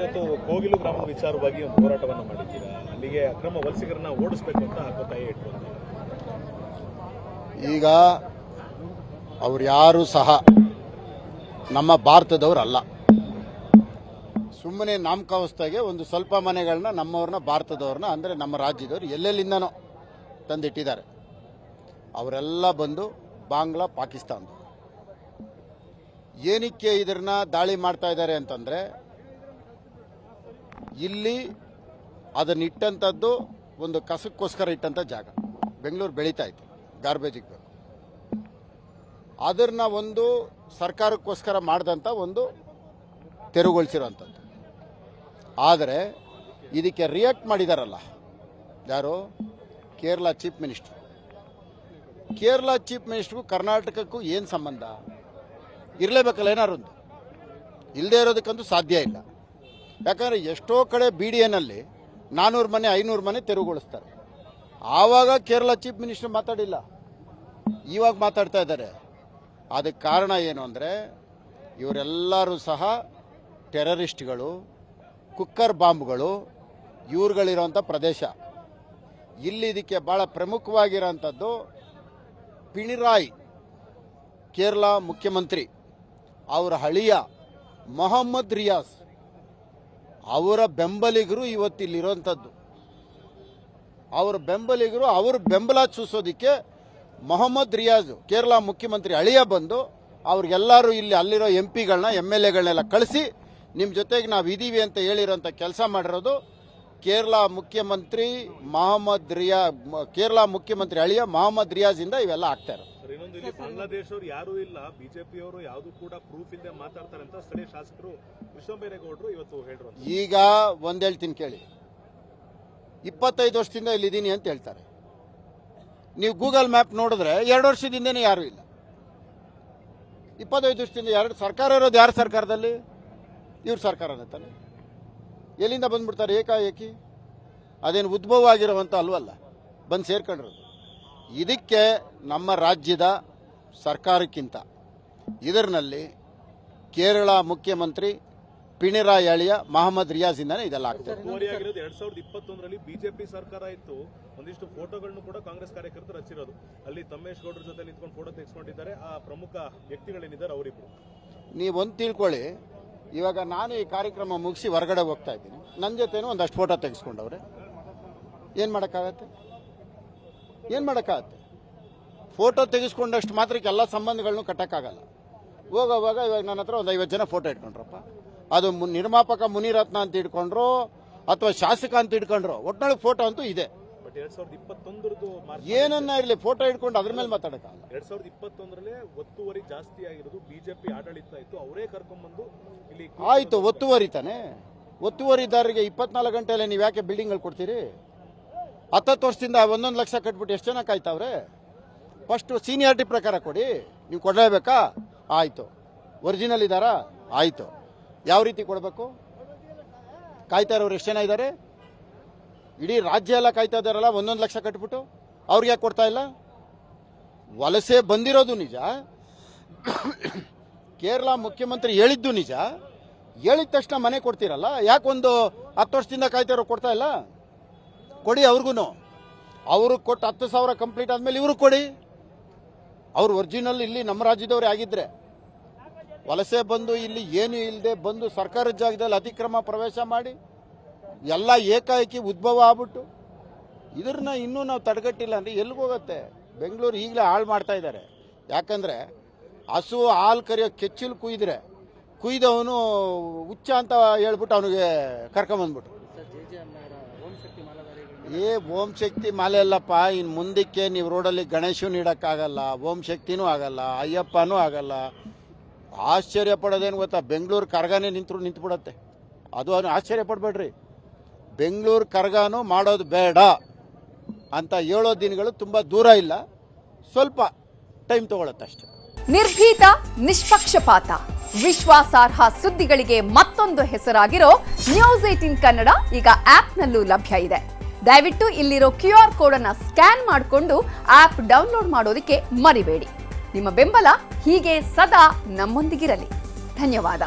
ಇವತ್ತು ಕೋಗಿಲು ಗ್ರಾಮದ ವಿಚಾರವಾಗಿ ಒಂದು ಹೋರಾಟವನ್ನು ಮಾಡಿದ್ದೀರಾ. ಅಲ್ಲಿಗೆ ಅಕ್ರಮ ವಲಸಿಗರನ್ನ ಓಡಿಸಬೇಕು ಅಂತ ಒತ್ತಾಯ ಇಟ್ಕೊಂಡು ಈಗ ಅವ್ರು ಯಾರು ಸಹ ನಮ್ಮ ಭಾರತದವರಲ್ಲ. ಸುಮ್ಮನೆ ನಾಮಕಾವಸ್ಥೆಗೆ ಒಂದು ಸ್ವಲ್ಪ ಮನೆಗಳನ್ನ ನಮ್ಮವ್ರನ್ನ ಭಾರತದವ್ರನ್ನ ಅಂದರೆ ನಮ್ಮ ರಾಜ್ಯದವ್ರು ಎಲ್ಲೆಲ್ಲಿಂದನೋ ತಂದಿಟ್ಟಿದ್ದಾರೆ. ಅವರೆಲ್ಲ ಬಂದು ಬಾಂಗ್ಲಾ ಪಾಕಿಸ್ತಾನದವರು. ಏನಕ್ಕೆ ಇದನ್ನ ದಾಳಿ ಮಾಡ್ತಾ ಇದ್ದಾರೆ ಅಂತಂದರೆ, ಇಲ್ಲಿ ಅದನ್ನಿಟ್ಟಂಥದ್ದು ಒಂದು ಕಸಕ್ಕೋಸ್ಕರ ಇಟ್ಟಂಥ ಜಾಗ. ಬೆಂಗಳೂರು ಬೆಳೀತಾ ಇತ್ತು, ಗಾರ್ಬೇಜಿಗೆ ಬೇಕು. ಅದನ್ನ ಒಂದು ಸರ್ಕಾರಕ್ಕೋಸ್ಕರ ಮಾಡಿದಂಥ ಒಂದು ತೆರವುಗೊಳಿಸಿರೋಂಥದ್ದು. ಆದರೆ ಇದಕ್ಕೆ ರಿಯಾಕ್ಟ್ ಮಾಡಿದಾರಲ್ಲ ಯಾರು? Kerala chief minister. Kerala chief ಮಿನಿಸ್ಟ್ರಿಗೂ ಕರ್ನಾಟಕಕ್ಕೂ ಏನು ಸಂಬಂಧ? ಇರಲೇಬೇಕಲ್ಲ ಏನಾರು ಒಂದು. ಇಲ್ಲದೆ ಇರೋದಕ್ಕಂತೂ ಸಾಧ್ಯ ಇಲ್ಲ. ಯಾಕಂದರೆ ಎಷ್ಟೋ ಕಡೆ BDAನಲ್ಲಿ 400 ಮನೆ 500 ಮನೆ ತೆರವುಗೊಳಿಸ್ತಾರೆ. ಆವಾಗ ಕೇರಳ ಚೀಫ್ ಮಿನಿಸ್ಟರ್ ಮಾತಾಡಿಲ್ಲ, ಇವಾಗ ಮಾತಾಡ್ತಾ ಇದ್ದಾರೆ. ಅದಕ್ಕೆ ಕಾರಣ ಏನು ಅಂದರೆ, ಇವರೆಲ್ಲರೂ ಸಹ ಟೆರರಿಸ್ಟ್ಗಳು, ಕುಕ್ಕರ್ ಬಾಂಬ್ಗಳು, ಇವ್ರುಗಳಿರೋಂಥ ಪ್ರದೇಶ. ಇಲ್ಲಿ ಇದಕ್ಕೆ ಭಾಳ ಪ್ರಮುಖವಾಗಿರೋಂಥದ್ದು ಪಿಣರಾಯಿ, ಕೇರಳ ಮುಖ್ಯಮಂತ್ರಿ, ಅವರ ಹಳಿಯ ಮೊಹಮ್ಮದ್ ರಿಯಾಜ್, ಅವರ ಬೆಂಬಲಿಗರು ಇವತ್ತಿಲ್ಲಿರೋಂಥದ್ದು. ಅವರ ಬೆಂಬಲಿಗರು ಅವ್ರ ಬೆಂಬಲ ಸೂಸೋದಕ್ಕೆ ಮೊಹಮ್ಮದ್ ರಿಯಾಜ್ ಕೇರಳ ಮುಖ್ಯಮಂತ್ರಿ ಹಳಿಯ ಬಂದು ಅವ್ರಿಗೆಲ್ಲರೂ ಇಲ್ಲಿ ಅಲ್ಲಿರೋ MP ಗಳನ್ನ MLAಗಳನ್ನೆಲ್ಲ ಕಳಿಸಿ ನಿಮ್ಮ ಜೊತೆಗೆ ನಾವು ಇದೀವಿ ಅಂತ ಹೇಳಿರೋಂಥ ಕೆಲಸ ಮಾಡಿರೋದು ಕೇರಳ ಮುಖ್ಯಮಂತ್ರಿ ಕೇರಳ ಮುಖ್ಯಮಂತ್ರಿ ಹಳಿಯ ಮೊಹಮ್ಮದ್ ರಿಯಾಜಿಂದ ಇವೆಲ್ಲ ಆಗ್ತಾ ಇರೋದು. ಇನ್ನೊಂದು, ಇಲ್ಲಿ ಬಾಂಗ್ಲಾದೇಶವ್ರು ಯಾರು ಇಲ್ಲ, ಬಿಜೆಪಿಯವರು ಯಾವುದು ಕೂಡ ಪ್ರೂಫ್ ಇಲ್ಲದೆ ಮಾತಾಡ್ತಾರೆ ಅಂತ ಸ್ಥಳೀಯ ಶಾಸಕರು ಕೃಷ್ಣಬೈರೇಗೌಡರು ಇವತ್ತು ಹೇಳಿದ್ರು. ಈಗ ಒಂದ್ ಹೇಳ್ತೀನಿ ಕೇಳಿ, 25 ವರ್ಷದಿಂದ ಇಲ್ಲಿದ್ದೀನಿ ಅಂತ ಹೇಳ್ತಾರೆ. ನೀವು ಗೂಗಲ್ ಮ್ಯಾಪ್ ನೋಡಿದ್ರೆ 2 ವರ್ಷದಿಂದನೇ ಯಾರು ಇಲ್ಲ. 25 ವರ್ಷದಿಂದ ಎರಡು ಸರ್ಕಾರ ಇರೋದು ಯಾರು ಸರ್ಕಾರದಲ್ಲಿ? ಇವ್ರ ಸರ್ಕಾರನೇ ತಾನೆ. ಎಲ್ಲಿಂದ ಬಂದ್ಬಿಡ್ತಾರೆ ಏಕಾಏಕಿ? ಅದೇನು ಉದ್ಭವ ಆಗಿರುವಂತ ಅಲ್ವಲ್ಲ, ಬಂದು ಸೇರ್ಕೊಂಡಿರೋದು. ಇದಕ್ಕೆ ನಮ್ಮ ರಾಜ್ಯದ ಸರ್ಕಾರಕ್ಕಿಂತ ಇದರಲ್ಲಿ ಕೇರಳ ಮುಖ್ಯಮಂತ್ರಿ ಪಿಣರಾಯಿ ಅಳಿಯ ಮೊಹಮ್ಮದ್ ರಿಯಾಜಿಂದಾನೆ ಇದೆಲ್ಲ ಆಗ್ತದೆ. 2021ರಲ್ಲಿ ಬಿಜೆಪಿ ಸರ್ಕಾರ ಇತ್ತು. ಒಂದಿಷ್ಟು ಫೋಟೋಗಳನ್ನು ಕೂಡ ಕಾಂಗ್ರೆಸ್ ಕಾರ್ಯಕರ್ತರು ಹಚ್ಚಿರೋದು. ಅಲ್ಲಿ ತಮ್ಮೇಶ್ ಗೌಡ್ರ ಜೊತೆ ನಿಂತ್ಕೊಂಡು ಫೋಟೋ ತೆಗೆಸ್ಕೊಂಡಿದ್ದಾರೆ. ಆ ಪ್ರಮುಖ ವ್ಯಕ್ತಿಗಳೇನಿದ್ದಾರೆ ಅವರಿಬ್ರು. ನೀವೊಂದು ತಿಳ್ಕೊಳ್ಳಿ, ಇವಾಗ ನಾನು ಈ ಕಾರ್ಯಕ್ರಮ ಮುಗಿಸಿ ಹೊರಗಡೆ ಹೋಗ್ತಾ ಇದ್ದೀನಿ, ನನ್ನ ಜೊತೆನೂ ಒಂದಷ್ಟು ಫೋಟೋ ತೆಗೆಸ್ಕೊಂಡವ್ರೆ. ಏನು ಮಾಡೋಕ್ಕಾಗತ್ತೆ? ಫೋಟೋ ತೆಗೆಸ್ಕೊಂಡಷ್ಟು ಮಾತ್ರಕ್ಕೆ ಎಲ್ಲ ಸಂಬಂಧಗಳನ್ನು ಕಟ್ಟಕ್ಕಾಗಲ್ಲ. ಹೋಗೋವಾಗ ಇವಾಗ ನನ್ನ ಹತ್ರ ಒಂದು 50 ಜನ ಫೋಟೋ ಇಟ್ಕೊಂಡ್ರಪ್ಪ. ಅದು ನಿರ್ಮಾಪಕ ಮುನಿರತ್ನ ಅಂತ ಇಟ್ಕೊಂಡ್ರು ಅಥವಾ ಶಾಸಕ ಅಂತ ಇಟ್ಕೊಂಡ್ರು, ಒಟ್ನೊಳಗೆ ಫೋಟೋ ಅಂತೂ ಇದೆ. 2021 ಏನನ್ನ ಇರಲಿ, ಫೋಟೋ ಇಟ್ಕೊಂಡು ಅದ್ರ ಮೇಲೆ ಮಾತಾಡಕ್ಕಾಗಲ್ಲ. 2021ರಲ್ಲಿ ಒತ್ತುವರಿ ಜಾಸ್ತಿ ಆಗಿರೋದು ಬಿಜೆಪಿ ಆಡಳಿತ ಇತ್ತು, ಅವರೇ ಕರ್ಕೊಂಡ್ಬಂದು ಇಲ್ಲಿ ಆಯ್ತು. ಒತ್ತುವರಿ ತಾನೆ. ಒತ್ತುವರಿದಾರರಿಗೆ 24 ಗಂಟೆಯಲ್ಲಿ ನೀವು ಯಾಕೆ ಬಿಲ್ಡಿಂಗ್ಗಳು ಕೊಡ್ತೀರಿ? 10 ವರ್ಷದಿಂದ 1 ಲಕ್ಷ ಕಟ್ಬಿಟ್ಟು ಎಷ್ಟು ಜನ ಕಾಯ್ತಾವ್ರೆ? ಫಸ್ಟ್ ಸೀನಿಯಾರಿಟಿ ಪ್ರಕಾರ ಕೊಡಿ. ನೀವು ಕೊಡಲೇಬೇಕಾ? ಆಯ್ತು. ಒರಿಜಿನಲ್ ಇದ್ದಾರಾ? ಆಯ್ತು. ಯಾವ ರೀತಿ ಕೊಡಬೇಕು? ಕಾಯ್ತಾ ಇರೋರು ಎಷ್ಟು ಜನ ಇದ್ದಾರೆ? ಇಡೀ ರಾಜ್ಯ ಎಲ್ಲ ಕಾಯ್ತಾ ಇದ್ದಾರಲ್ಲ 1 ಲಕ್ಷ ಕಟ್ಬಿಟ್ಟು. ಅವ್ರಿಗೆ ಯಾಕೆ ಕೊಡ್ತಾ ಇಲ್ಲ? ವಲಸೆ ಬಂದಿರೋದು ನಿಜ, ಕೇರಳ ಮುಖ್ಯಮಂತ್ರಿ ಹೇಳಿದ್ದು ನಿಜ. ಹೇಳಿದ ತಕ್ಷಣ ಮನೆ ಕೊಡ್ತೀರಲ್ಲ, ಯಾಕೊಂದು 10 ವರ್ಷದಿಂದ ಕಾಯ್ತಾ ಇರೋ ಕೊಡ್ತಾ ಇಲ್ಲ? ಕೊಡಿ ಅವ್ರಿಗೂ. ಅವ್ರಿಗೆ ಕೊಟ್ಟು 10,000 ಕಂಪ್ಲೀಟ್ ಆದ್ಮೇಲೆ ಇವ್ರಿಗೆ ಕೊಡಿ. ಅವ್ರು ಒರಿಜಿನಲ್ ಇಲ್ಲಿ ನಮ್ಮ ರಾಜ್ಯದವ್ರೆ ಆಗಿದ್ರೆ, ವಲಸೆ ಬಂದು ಇಲ್ಲಿ ಏನು ಇಲ್ಲದೆ ಬಂದು ಸರ್ಕಾರದ ಜಾಗದಲ್ಲಿ ಅತಿಕ್ರಮ ಪ್ರವೇಶ ಮಾಡಿ ಎಲ್ಲ ಏಕಾಏಕಿ ಉದ್ಭವ ಆಗ್ಬಿಟ್ಟು ಇದನ್ನ ಇನ್ನೂ ನಾವು ತಡೆಗಟ್ಟಿಲ್ಲ ಅಂದರೆ ಎಲ್ಲಿಗೋಗುತ್ತೆ? ಬೆಂಗಳೂರು ಈಗಲೇ ಹಾಳು ಮಾಡ್ತಾ ಇದ್ದಾರೆ. ಯಾಕಂದರೆ ಹಸು ಹಾಲು ಕರಿಯೋ ಕೆಚ್ಚಲು ಕುಯ್ದವನು ಹುಚ್ಚ ಅಂತ ಹೇಳ್ಬಿಟ್ಟು ಅವನಿಗೆ ಕರ್ಕೊಂಬಂದ್ಬಿಟ್ಟು, ಓಂ ಶಕ್ತಿ ಮಾಲೆ ಅಲ್ಲಪ್ಪ. ಇನ್ನು ಮುಂದಕ್ಕೆ ನೀವು ರೋಡಲ್ಲಿ ಗಣೇಶನು ಇಡೋಕ್ಕಾಗಲ್ಲ, ಓಂ ಶಕ್ತಿನೂ ಆಗಲ್ಲ, ಅಯ್ಯಪ್ಪನೂ ಆಗಲ್ಲ. ಆಶ್ಚರ್ಯ ಪಡೋದೇನು ಗೊತ್ತಾ? ಬೆಂಗಳೂರು ಕರ್ಗಾನೇ ನಿಂತುಬಿಡತ್ತೆ. ಅದು ಆಶ್ಚರ್ಯ ಪಡಬೇಡ್ರಿ. ಬೆಂಗಳೂರು ಕರ್ಗಾನು ಮಾಡೋದು ಬೇಡ ಅಂತ ಹೇಳೋ ದಿನಗಳು ತುಂಬ ದೂರ ಇಲ್ಲ, ಸ್ವಲ್ಪ ಟೈಮ್ ತಗೊಳತ್ತಷ್ಟೆ. ನಿರ್ಭೀತ, ನಿಷ್ಪಕ್ಷಪಾತ, ವಿಶ್ವಾಸಾರ್ಹ ಸುದ್ದಿಗಳಿಗೆ ಮತ್ತೊಂದು ಹೆಸರಾಗಿರೋ ನ್ಯೂಸ್ 18 ಕನ್ನಡ ಈಗ ಆಪ್ನಲ್ಲೂ ಲಭ್ಯ ಇದೆ. ದಯವಿಟ್ಟು ಇಲ್ಲಿರೋ QR ಕೋಡ್ ಅನ್ನು ಸ್ಕ್ಯಾನ್ ಮಾಡಿಕೊಂಡು ಆಪ್ ಡೌನ್ಲೋಡ್ ಮಾಡೋದಕ್ಕೆ ಮರಿಬೇಡಿ. ನಿಮ್ಮ ಬೆಂಬಲ ಹೀಗೆ ಸದಾ ನಮ್ಮೊಂದಿಗಿರಲಿ. ಧನ್ಯವಾದ.